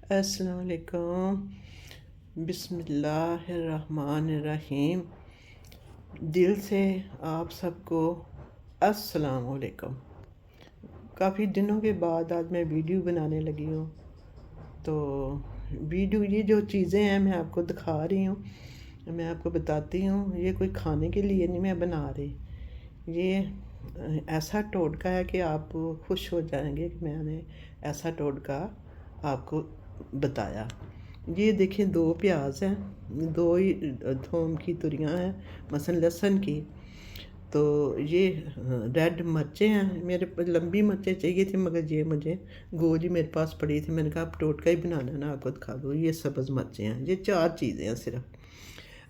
अस्सलाम वालेकुम। बिस्मिल्लाहिर्रहमानिर्रहीम। दिल से आप सबको अस्सलाम वालेकुम। काफ़ी दिनों के बाद आज मैं वीडियो बनाने लगी हूँ। तो वीडियो ये जो चीज़ें हैं मैं आपको दिखा रही हूँ, मैं आपको बताती हूँ। ये कोई खाने के लिए नहीं मैं बना रही। ये ऐसा टोटका है कि आप खुश हो जाएंगे कि मैंने ऐसा टोटका आपको बताया। ये देखें, 2 प्याज हैं, 2 ही थोम की तुरियां हैं, मसलन लहसुन की। तो ये रेड मिर्चें हैं। मेरे पास लंबी मिर्चें चाहिए थी मगर ये मुझे गोल ही मेरे पास पड़ी थी। मैंने कहा आप टोटका ही बनाना है ना, आपको दिखा दो। ये सब्ज़ मिर्चें हैं। ये 4 चीज़ें हैं सिर्फ।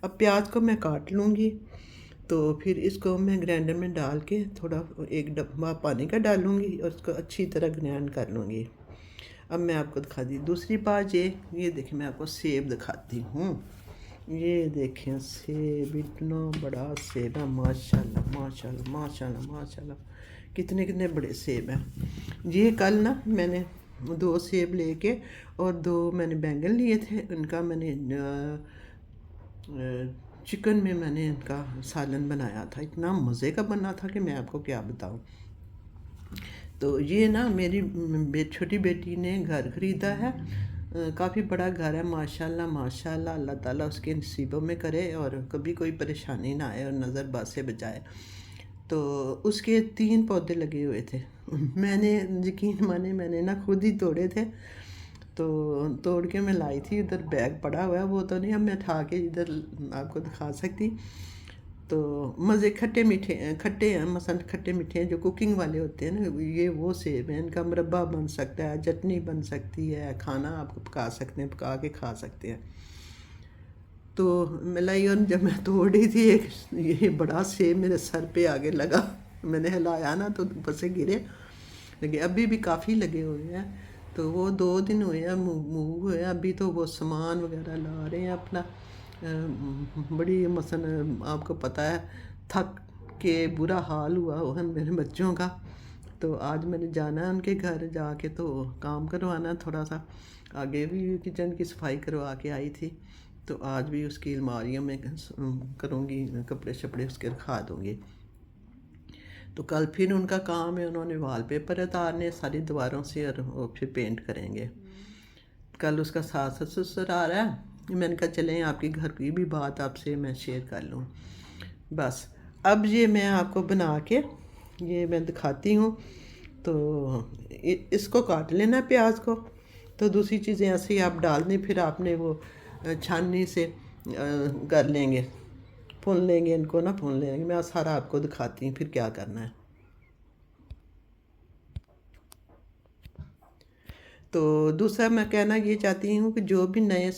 अब प्याज को मैं काट लूँगी, तो फिर इसको मैं ग्राइंडर में डाल के थोड़ा एक डब्बा पानी का डालूँगी और उसको अच्छी तरह ग्राइंड कर लूँगी। अब मैं आपको दिखा दी दूसरी बात। ये देखिए, मैं आपको सेब दिखाती हूँ। ये देखें सेब, इतना बड़ा सेब है, माशाल्लाह माशाल्लाह माशाल्लाह माशाल्लाह। कितने कितने बड़े सेब हैं। ये कल ना मैंने 2 सेब लेके और 2 मैंने बैंगन लिए थे। उनका मैंने चिकन में मैंने इनका सालन बनाया था। इतना मज़े का बना था कि मैं आपको क्या बताऊँ। तो ये ना मेरी छोटी बेटी ने घर ख़रीदा है। काफ़ी बड़ा घर है, माशाल्लाह माशाल्लाह। अल्लाह ताला उसके नसीबों में करे और कभी कोई परेशानी ना आए और नज़र बात से बचाए। तो उसके 3 पौधे लगे हुए थे। मैंने, यकीन माने, मैंने ना खुद ही तोड़े थे। तो तोड़ के मैं लाई थी। इधर बैग पड़ा हुआ है, वो तो नहीं अब मैं उठा के इधर आपको दिखा सकती। तो मज़े खट्टे मीठे खट्टे हैं, मसल खट्टे मीठे हैं जो कुकिंग वाले होते हैं ना, ये वो सेब हैं। इनका मुरब्बा बन सकता है, चटनी बन सकती है, खाना आपको पका सकते हैं, पका के खा सकते हैं। तो मैं लाई और जब मैं तोड़ रही थी, एक ये बड़ा सेब मेरे सर पे आगे लगा। मैंने हिलाया ना तो ऊपर से गिरे। लेकिन अभी भी काफ़ी लगे हुए हैं। तो वो 2 दिन हुए हैं मूव हुए हैं। अभी तो वो सामान वगैरह ला रहे हैं अपना। बड़ी मसन आपको पता है, थक के बुरा हाल हुआ है मेरे बच्चों का। तो आज मैंने जाना है उनके घर, जाके तो काम करवाना थोड़ा सा। आगे भी किचन की सफाई करवा के आई थी, तो आज भी उसकी अलमारियों में करूँगी, कपड़े शपड़े उसके रखा दूँगी। तो कल फिर उनका काम है, उन्होंने वॉलपेपर उतारने सारी दीवारों से और वो फिर पेंट करेंगे। कल उसका सास ससुर आ रहा है। मैंने कहा चलें आपके घर की भी बात आपसे मैं शेयर कर लूँ। बस अब ये मैं आपको बना के ये मैं दिखाती हूँ। तो इसको काट लेना प्याज को। तो दूसरी चीज़ें ऐसे ही आप डाल दें, फिर आपने वो छाननी से कर लेंगे, भून लेंगे इनको ना, भून लेंगे। मैं सारा आपको दिखाती हूँ फिर क्या करना है। तो दूसरा मैं कहना ये चाहती हूँ कि जो भी नए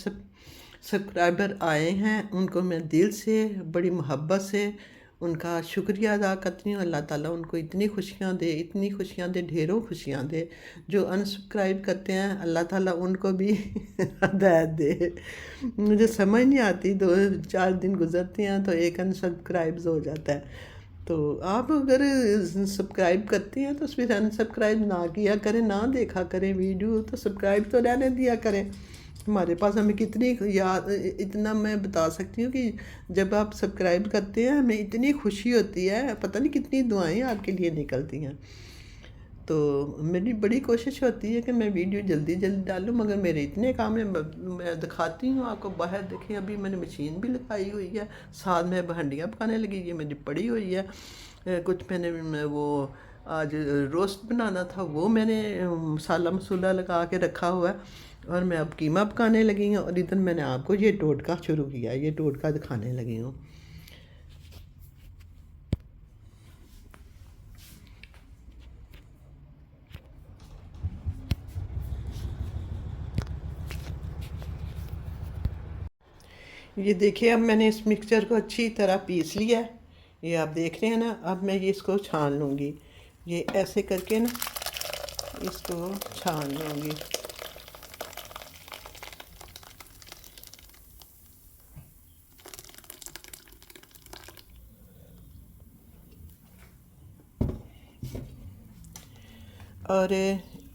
सब्सक्राइबर आए हैं उनको मैं दिल से बड़ी मोहब्बत से उनका शुक्रिया अदा करती हूँ। अल्लाह ताला उनको इतनी खुशियाँ दे, इतनी खुशियाँ दे, ढेरों खुशियाँ दे। जो अनसब्सक्राइब करते हैं अल्लाह ताला उनको भी हिदायत दे। मुझे समझ नहीं आती, 2-4 दिन गुजरते हैं तो एक अनसब्सक्राइब हो जाता है। तो आप अगर सब्सक्राइब करती हैं तो फिर अनसब्सक्राइब ना किया करें, ना देखा करें वीडियो, तो सब्सक्राइब तो रहने दिया करें। हमारे पास हमें कितनी याद, इतना मैं बता सकती हूँ कि जब आप सब्सक्राइब करते हैं हमें इतनी खुशी होती है, पता नहीं कितनी दुआएं आपके लिए निकलती हैं। तो मेरी बड़ी कोशिश होती है कि मैं वीडियो जल्दी जल्दी डालूं, मगर मेरे इतने काम है। मैं दिखाती हूँ आपको। बाहर देखिए, अभी मैंने मशीन भी लगाई हुई है, साथ में हंडियाँ पकाने लगी, ये मेरी पड़ी हुई है। कुछ मैंने वो आज रोस्ट बनाना था, वो मैंने मसाला मसूला लगा के रखा हुआ है। और मैं अब कीमा पकाने लगी हूँ और इधर मैंने आपको ये टोटका शुरू किया, ये टोटका दिखाने लगी हूँ। ये देखिए, अब मैंने इस मिक्सचर को अच्छी तरह पीस लिया है। ये आप देख रहे हैं ना। अब मैं ये इसको छान लूँगी। ये ऐसे करके ना इसको छान लूँगी। और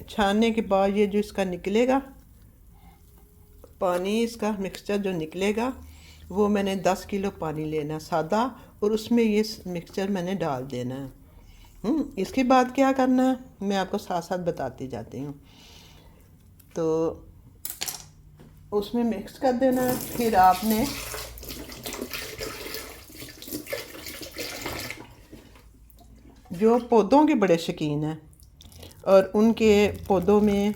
छानने के बाद ये जो इसका निकलेगा, पानी इसका मिक्सचर जो निकलेगा वो मैंने 10 किलो पानी लेना सादा, और उसमें ये मिक्सचर मैंने डाल देना है। इसके बाद क्या करना है मैं आपको साथ साथ बताती जाती हूँ। तो उसमें मिक्स कर देना है। फिर आपने जो पौधों के बड़े शौकीन हैं और उनके पौधों में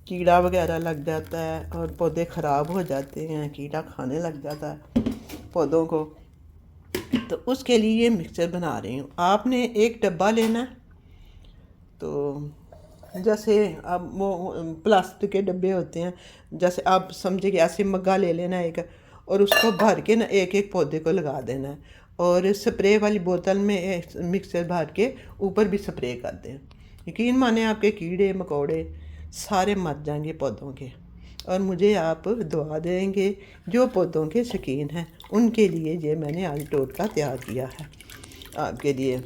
कीड़ा वगैरह लग जाता है और पौधे ख़राब हो जाते हैं, कीड़ा खाने लग जाता है पौधों को, तो उसके लिए ये मिक्सचर बना रही हूँ। आपने एक डब्बा लेना है, तो जैसे अब वो प्लास्टिक के डब्बे होते हैं, जैसे आप समझे कि ऐसे मग्गा ले लेना एक, और उसको भर के ना एक एक पौधे को लगा देना है, और स्प्रे वाली बोतल में मिक्सचर भर के ऊपर भी स्प्रे कर दें। यकीन माने आपके कीड़े मकोड़े सारे मर जाएंगे पौधों के, और मुझे आप दुआ देंगे। जो पौधों के शौकीन हैं उनके लिए ये मैंने आज टोटका तैयार किया है आपके लिए।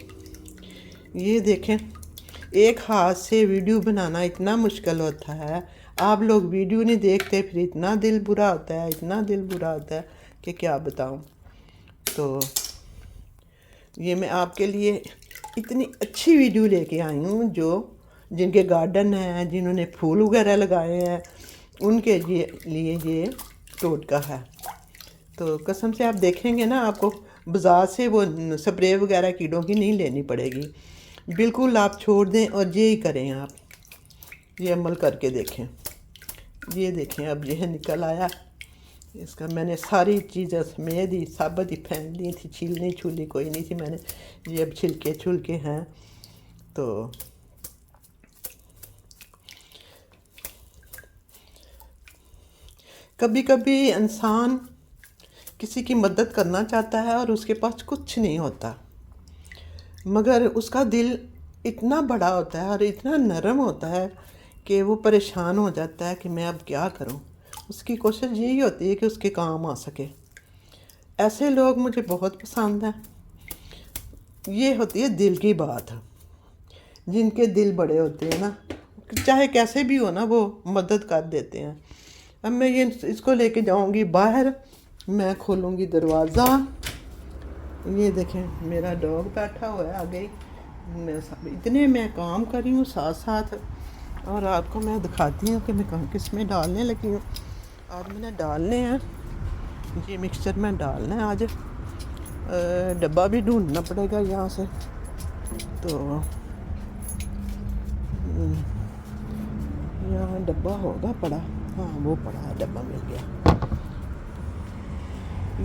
ये देखें, एक हाथ से वीडियो बनाना इतना मुश्किल होता है, आप लोग वीडियो नहीं देखते, फिर इतना दिल बुरा होता है, इतना दिल बुरा होता है कि क्या बताऊं। तो ये मैं आपके लिए इतनी अच्छी वीडियो लेके आई हूँ, जो जिनके गार्डन हैं, जिन्होंने फूल वगैरह लगाए हैं, उनके लिए ये टोटका है। तो कसम से आप देखेंगे ना, आपको बाज़ार से वो स्प्रे वगैरह कीड़ों की नहीं लेनी पड़ेगी, बिल्कुल आप छोड़ दें और ये ही करें। आप ये अमल करके देखें। ये देखें, अब यह निकल आया, इसका मैंने सारी चीज़ें समेत ही साबुत ही फेंक दी थी, छीलनी छूली कोई नहीं थी मैंने, ये अब छिलके छुलके हैं। तो कभी कभी इंसान किसी की मदद करना चाहता है और उसके पास कुछ नहीं होता, मगर उसका दिल इतना बड़ा होता है और इतना नरम होता है कि वो परेशान हो जाता है कि मैं अब क्या करूं। उसकी कोशिश यही होती है कि उसके काम आ सके। ऐसे लोग मुझे बहुत पसंद हैं। ये होती है दिल की बात, जिनके दिल बड़े होते हैं ना, चाहे कैसे भी हो ना, वो मदद कर देते हैं। अब मैं ये इसको लेके जाऊंगी बाहर, मैं खोलूंगी दरवाज़ा। ये देखें, मेरा डॉग बैठा हुआ है आगे, मैं इतने मैं काम कर रही हूँ साथ साथ, और आपको मैं दिखाती हूँ कि मैं कहाँ किस में डालने लगी हूँ। आज मैंने डालने हैं ये मिक्सचर में डालना है आज। डब्बा भी ढूंढना पड़ेगा यहाँ से, तो यहाँ डब्बा होगा पड़ा, हाँ वो पड़ा है, डब्बा मिल गया।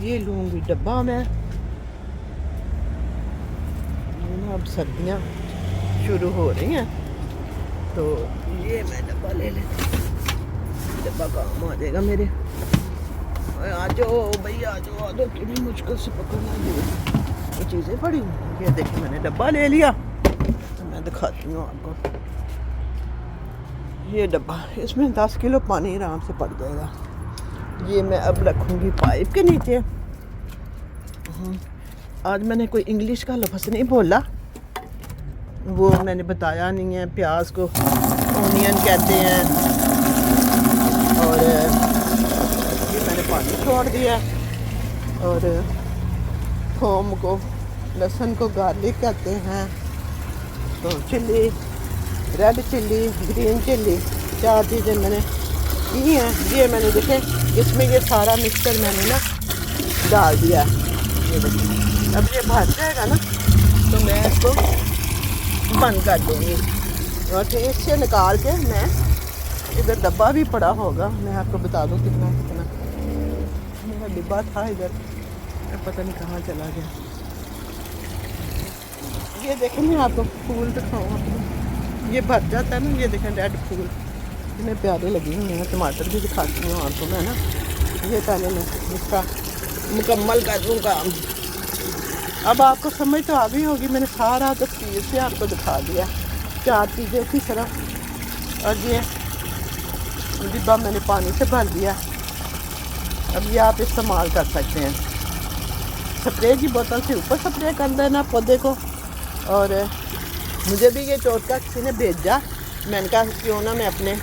ये लूँगी डब्बा मैं। अब सर्दियाँ शुरू हो रही हैं, तो ये मैं डब्बा ले लेती हूँ, डब्बा काम आ जाएगा मेरे। आ जाओ भैया, आ जाओ कितनी मुश्किल से पकड़ना ये चीज़ें पड़ी। ये देखिए मैंने डब्बा ले लिया, तो मैं दिखाती हूँ आपको। ये डब्बा, इसमें 10 किलो पानी आराम से पड़ जाएगा। ये मैं अब रखूँगी पाइप के नीचे। आज मैंने कोई इंग्लिश का लफ्ज़ नहीं बोला, वो मैंने बताया नहीं है। प्याज को ओनियन कहते हैं, और ये मैंने पानी छोड़ दिया, और थोम को, लहसुन को गार्लिक कहते हैं। तो chilli, red chilli, green chilli, 4 चीज़ें मैंने की हैं। ये मैंने देखे, इसमें ये सारा मिक्सचर मैंने ना डाल दिया। ये देखिए, अब ये भर जाएगा ना, तो मैं इसको बंद कर दूँगी, और फिर इससे निकाल के मैं, इधर डब्बा भी पड़ा होगा, मैं आपको बता दूँ कितना कितना मेरा डिब्बा था इधर, पता नहीं कहाँ चला गया। ये देखें, मैं आपको फूल दिखाऊँ आपको, ये भर जाता है ना। ये देखें रेड फूल इतने प्यारे लगे हुए हैं। टमाटर भी दिखाती हूँ आपको मैं ना। ये पहले मैं इसका मुकम्मल कर दूँ काम। अब आपको समझ तो आ गई होगी, मैंने सारा तस्वीर से आपको दिखा दिया, 4 चीज़ें थी सिर्फ, और ये डिब्बा मैंने पानी से भर दिया। अब ये आप इस्तेमाल कर सकते हैं। स्प्रे की बोतल से ऊपर स्प्रे कर देना पौधे को। और मुझे भी ये टोटका किसी ने भेजा, मैंने कहा क्यों ना मैं अपने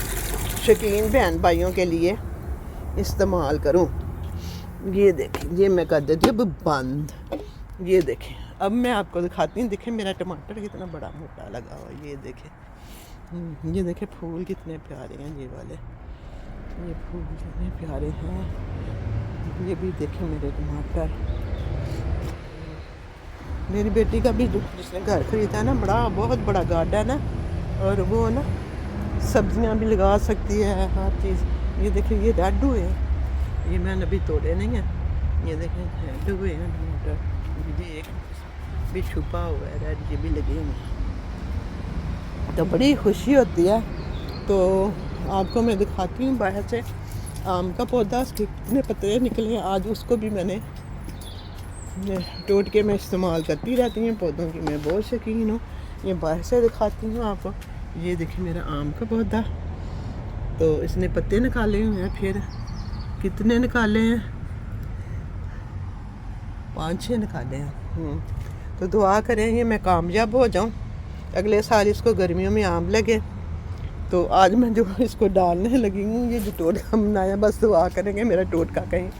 शौकीन बहन भाइयों के लिए इस्तेमाल करूं। ये देखें, ये मैं कर देती हूँ अब बंद। ये देखें, अब मैं आपको दिखाती हूँ। देखें मेरा टमाटर कितना बड़ा मोटा लगा हुआ है। ये देखें, ये देखें फूल कितने प्यारे हैं। ये वाले ये फूल कितने प्यारे हैं। ये भी देखें मेरे टमाटर। मेरी बेटी का भी जिसने घर खरीदा है ना, बहुत बड़ा गार्डन है, और वो ना सब्जियां भी लगा सकती है, हर चीज़। ये देखिए ये रेड हुए हैं, ये मैंने अभी तोड़े नहीं हैं। ये देखें रेड हुए हैं टमाटर। ये एक भी छुपा हुआ है रेड, ये भी लगे हुए हैं। तो बड़ी खुशी होती है। तो आपको मैं दिखाती हूँ बाहर से आम का पौधा, उसके कितने पत्ते निकले हैं। आज उसको भी मैंने तोड़ के मैं इस्तेमाल करती रहती हूँ। पौधों की मैं बहुत शौकीन हूँ। ये बाहर से दिखाती हूँ आपको। ये देखिए मेरा आम का पौधा, तो इसने पत्ते निकाले हुए हैं। फिर कितने निकाले हैं, 5-6 निकाले हैं। तो दुआ करेंगे मैं कामयाब हो जाऊँ, अगले साल इसको गर्मियों में आम लगे। तो आज मैं जो इसको डालने लगी हूँ, ये जो टोटका बनाया, बस दुआ करेंगे मेरा टोटका कहीं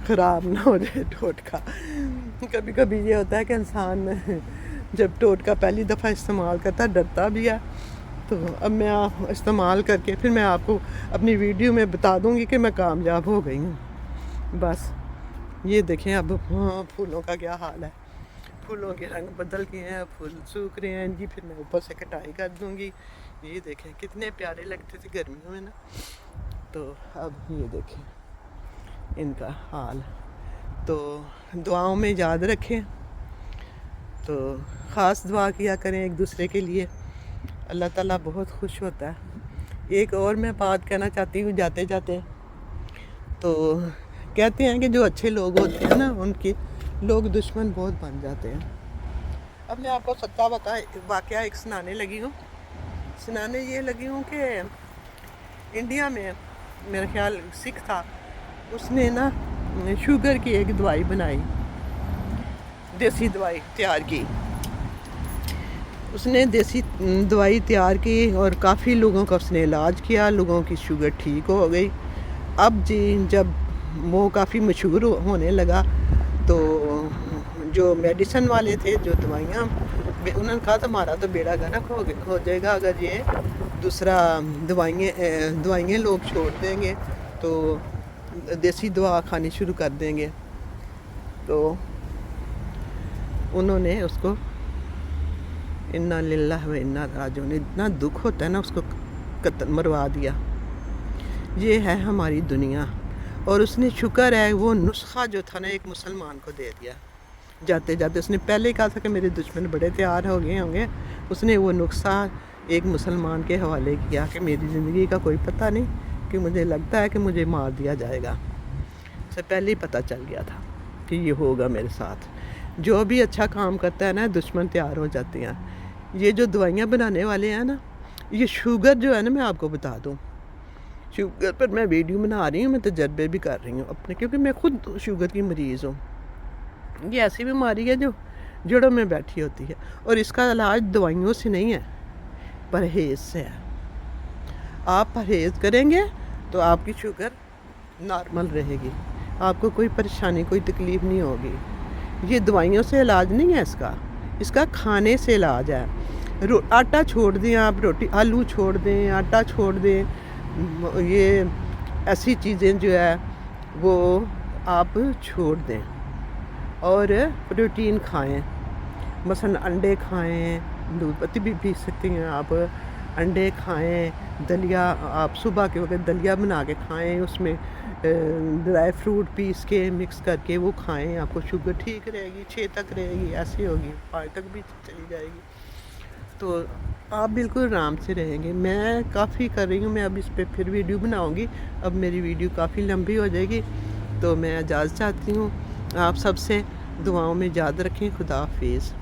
ख़राब ना हो जाए। टोटका कभी कभी ये होता है कि इंसान जब टोटका पहली दफ़ा इस्तेमाल करता है डरता भी है। तो अब मैं इस्तेमाल करके फिर मैं आपको अपनी वीडियो में बता दूंगी कि मैं कामयाब हो गई हूँ। बस ये देखें अब फूलों का क्या हाल है। फूलों के रंग बदल गए हैं, फूल सूख रहे हैं जी। फिर मैं ऊपर से कटाई कर दूंगी। ये देखें कितने प्यारे लगते थे गर्मियों में ना। तो अब ये देखें इनका हाल। तो दुआओं में याद रखें, तो ख़ास दुआ किया करें एक दूसरे के लिए। अल्लाह ताला बहुत खुश होता है। एक और मैं बात कहना चाहती हूँ जाते जाते। तो कहते हैं कि जो अच्छे लोग होते हैं ना, उनके लोग दुश्मन बहुत बन जाते हैं। अब मैं आपको सच्चा वाक़या एक सुनाने लगी हूँ। सुनाने ये लगी हूँ कि इंडिया में मेरा ख्याल सिख था, उसने ना शुगर की एक दवाई बनाई, देसी दवाई तैयार की। उसने देसी दवाई तैयार की और काफ़ी लोगों का उसने इलाज किया, लोगों की शुगर ठीक हो गई। अब जी जब वो काफ़ी मशहूर होने लगा, तो जो मेडिसन वाले थे, जो दवाइयाँ, उन्होंने कहा तुम्हारा तो बेड़ा गर्क हो जाएगा अगर ये दूसरा दवाइयाँ लोग छोड़ देंगे, तो देसी दवा खानी शुरू कर देंगे। तो उन्होंने उसको इन्ना लिल्लाह व इन्ना राजिऊन, इतना दुख होता है ना, उसको मरवा दिया। ये है हमारी दुनिया। और उसने शुक्र है वो नुस्खा जो था ना एक मुसलमान को दे दिया। जाते जाते उसने पहले कहा था कि मेरे दुश्मन बड़े तैयार हो गए होंगे, उसने वो नुस्खा एक मुसलमान के हवाले किया कि मेरी ज़िंदगी का कोई पता नहीं, कि मुझे लगता है कि मुझे मार दिया जाएगा। उससे पहले ही पता चल गया था कि ये होगा मेरे साथ। जो भी अच्छा काम करता है ना, दुश्मन तैयार हो जाते हैं। ये जो दवाइयाँ बनाने वाले हैं ना, ये शुगर जो है ना, मैं आपको बता दूँ, शुगर पर मैं वीडियो बना रही हूँ, मैं तजर्बे भी कर रही हूँ अपने, क्योंकि मैं खुद शुगर की मरीज़ हूँ। ये ऐसी बीमारी है जो जड़ों में बैठी होती है, और इसका इलाज दवाइयों से नहीं है, परहेज़ से है। आप परहेज़ करेंगे तो आपकी शुगर नॉर्मल रहेगी, आपको कोई परेशानी, कोई तकलीफ़ नहीं होगी। ये दवाइयों से इलाज नहीं है इसका खाने से इलाज है। आटा छोड़ दें आप, रोटी आलू छोड़ दें, आटा छोड़ दें, ये ऐसी चीज़ें जो है वो आप छोड़ दें, और प्रोटीन खाएं। मसलन अंडे खाएं, दूध पत्ती भी पी सकती हैं आप, अंडे खाएं, दलिया आप सुबह के वक्त दलिया बना के खाएं, उसमें ड्राई फ्रूट पीस के मिक्स करके वो खाएं, आपको शुगर ठीक रहेगी, 6 तक रहेगी, ऐसी होगी 5 तक भी चली जाएगी। तो आप बिल्कुल आराम से रहेंगे। मैं काफ़ी कर रही हूँ, मैं अब इस पर फिर वीडियो बनाऊँगी। अब मेरी वीडियो काफ़ी लंबी हो जाएगी, तो मैं इजाज़त चाहती हूँ। आप सबसे दुआओं में याद रखें। खुदा हाफिज़।